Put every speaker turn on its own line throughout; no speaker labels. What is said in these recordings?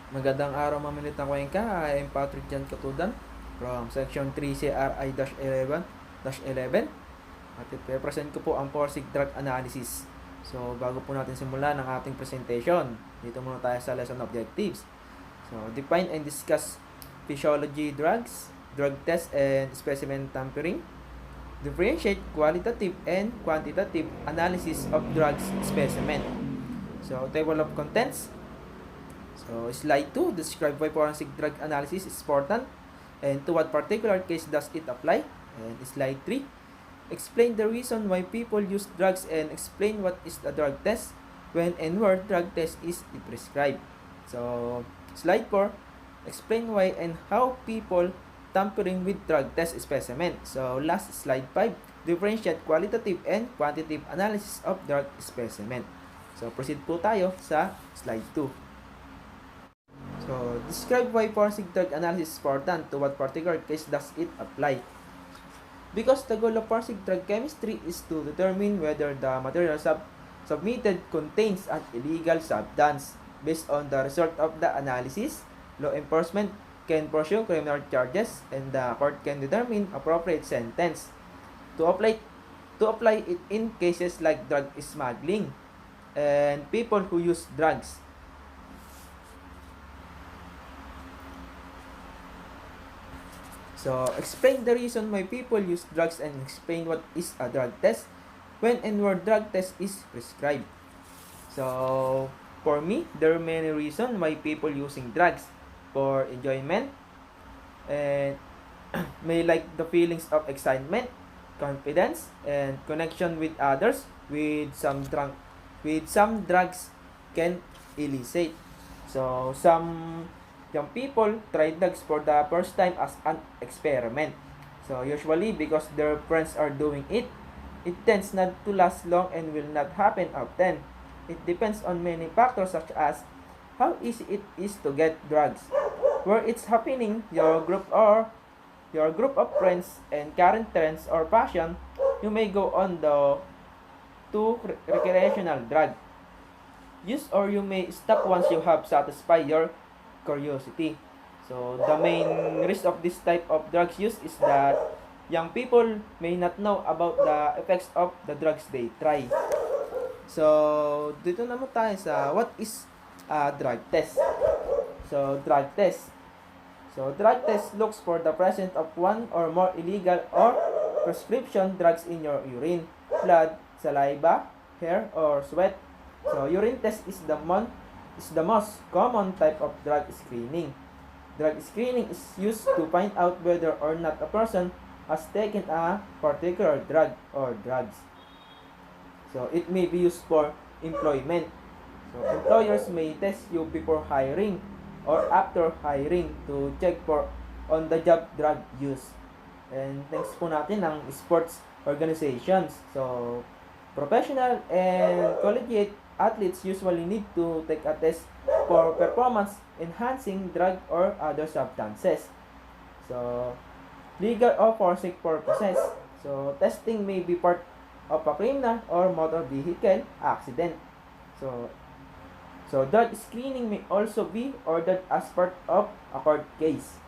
Magandang araw mga militang Cuenca. I am Patrick Jan Katudan from Section 3 CRI-11-11 at i-present ko po ang Forsic Drug Analysis. So, bago po natin simulan ang ating presentation, dito muna tayo sa lesson objectives. So, define and discuss physiology drugs, drug test and specimen tampering. Differentiate qualitative and quantitative analysis of drugs specimen. So, table of contents. So, slide 2, describe why forensic drug analysis is important and to what particular case does it apply. And slide 3, explain the reason why people use drugs and explain what is a drug test, when and where drug test is prescribed. So, slide 4, explain why and how people tampering with drug test specimen. So, last slide 5, differentiate qualitative and quantitative analysis of drug specimen. So, proceed po tayo sa slide 2. So, describe why forensic drug analysis is important. To what particular case does it apply? Because the goal of forensic drug chemistry is to determine whether the material submitted contains an illegal substance. Based on the result of the analysis, law enforcement can pursue criminal charges and the court can determine appropriate sentence. To apply it in cases like drug smuggling and people who use drugs. So, explain the reason why people use drugs and explain what is a drug test, when and where drug test is prescribed. So, for me, there are many reasons why people using drugs for enjoyment and may like the feelings of excitement, confidence, and connection with others with some drugs can elicit. So, some young people try drugs for the first time as an experiment. So usually because their friends are doing it, it tends not to last long and will not happen often. It depends on many factors such as how easy it is to get drugs, where it's happening, your group of friends and current trends or passion, you may go on to recreational drug use or you may stop once you have satisfied your curiosity. So, the main risk of this type of drugs use is that young people may not know about the effects of the drugs they try. So, dito naman tayo sa what is a drug test. So, drug test. So, drug test looks for the presence of one or more illegal or prescription drugs in your urine, blood, saliva, hair, or sweat. So, urine test is the most common type of drug screening. Drug screening is used to find out whether or not a person has taken a particular drug or drugs. So, it may be used for employment. So, employers may test you before hiring or after hiring to check for on-the-job drug use. And next po natin ang sports organizations. So, professional and collegiate athletes usually need to take a test for performance-enhancing drug or other substances. So, legal or forensic purposes. So, testing may be part of a criminal or motor vehicle accident. So drug screening may also be ordered as part of a court case.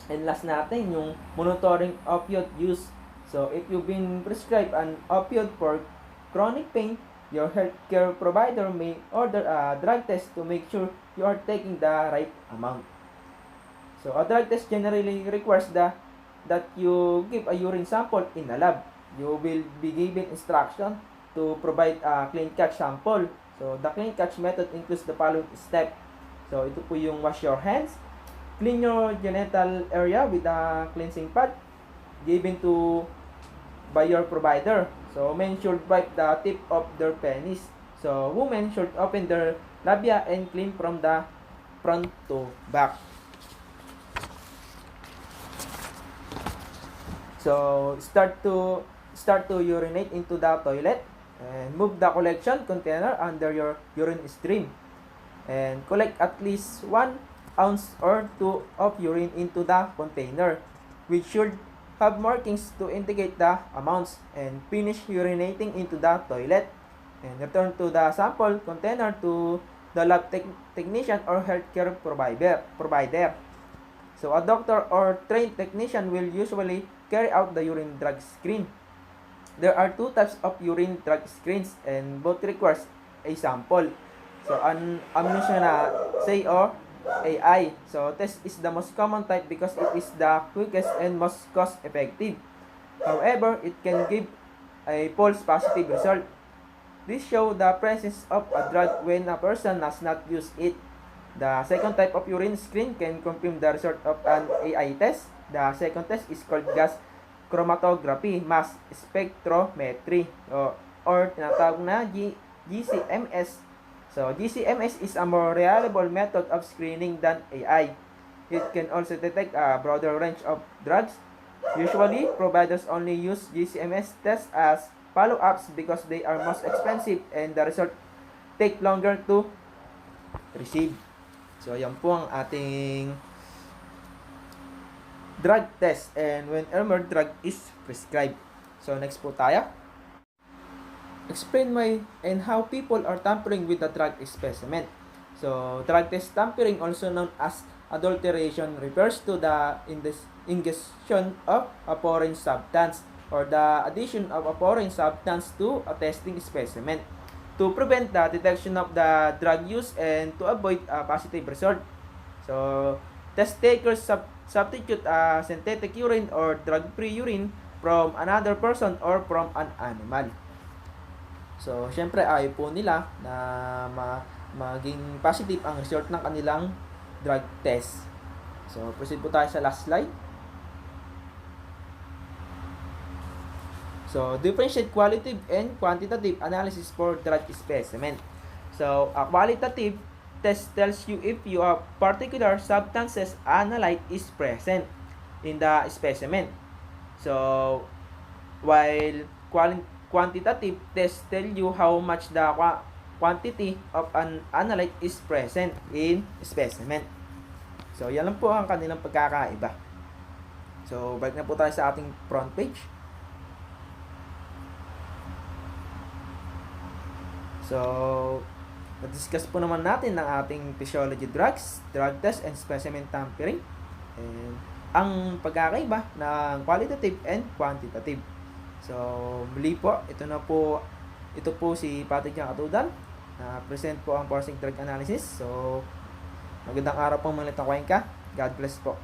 And last natin, yung monitoring opioid use. So, if you've been prescribed an opioid for chronic pain, your healthcare provider may order a drug test to make sure you are taking the right amount. So, a drug test generally requires that you give a urine sample in a lab. You will be given instruction to provide a clean catch sample. So, the clean catch method includes the following step. So, ito po yung wash your hands, clean your genital area with a cleansing pad given by your provider. So, men should wipe the tip of their penis. So, women should open their labia and clean from the front to back. So, start to urinate into the toilet and move the collection container under your urine stream and collect at least 1 ounce or 2 of urine into the container, which should have markings to indicate the amounts, and finish urinating into the toilet and return to the sample container to the lab technician or healthcare provider. So a doctor or trained technician will usually carry out the urine drug screen. There are two types of urine drug screens and both requires a sample. So an immunoassay or AI. So test is the most common type because it is the quickest and most cost effective. However, it can give a false positive result. This shows the presence of a drug when a person has not used it. The second type of urine screen can confirm the result of an AI test. The second test is called gas chromatography mass spectrometry or tinatawag na GCMS. So, GCMS is a more reliable method of screening than AI. It can also detect a broader range of drugs. Usually, providers only use GCMS tests as follow-ups because they are most expensive and the result take longer to receive. So, yan po ang ating drug test and whenever drug is prescribed. So, next po tayo. Explain why and how people are tampering with the drug specimen. So, drug test tampering, also known as adulteration, refers to the ingestion of a foreign substance or the addition of a foreign substance to a testing specimen to prevent the detection of the drug use and to avoid a positive result. So, test takers substitute a synthetic urine or drug-free urine from another person or from an animal. So, syempre ayaw po nila na maging positive ang result ng kanilang drug test. So, proceed po tayo sa last slide. So, differentiate qualitative and quantitative analysis for drug specimen. So, a qualitative test tells you if a particular substances analyte is present in the specimen. So, while quantitative test tell you how much the quantity of an analyte is present in specimen. So, yan lang po ang kanilang pagkakaiba. So, balik na po tayo sa ating front page. So, na-discuss po naman natin ng ating physiology drugs, drug test, and specimen tampering. And ang pagkakaiba ng qualitative and quantitative. So, muli po, ito po si Patrick Katudan. Present po ang Parsing Drug Analysis. So, magandang araw po mga litang ka. God bless po.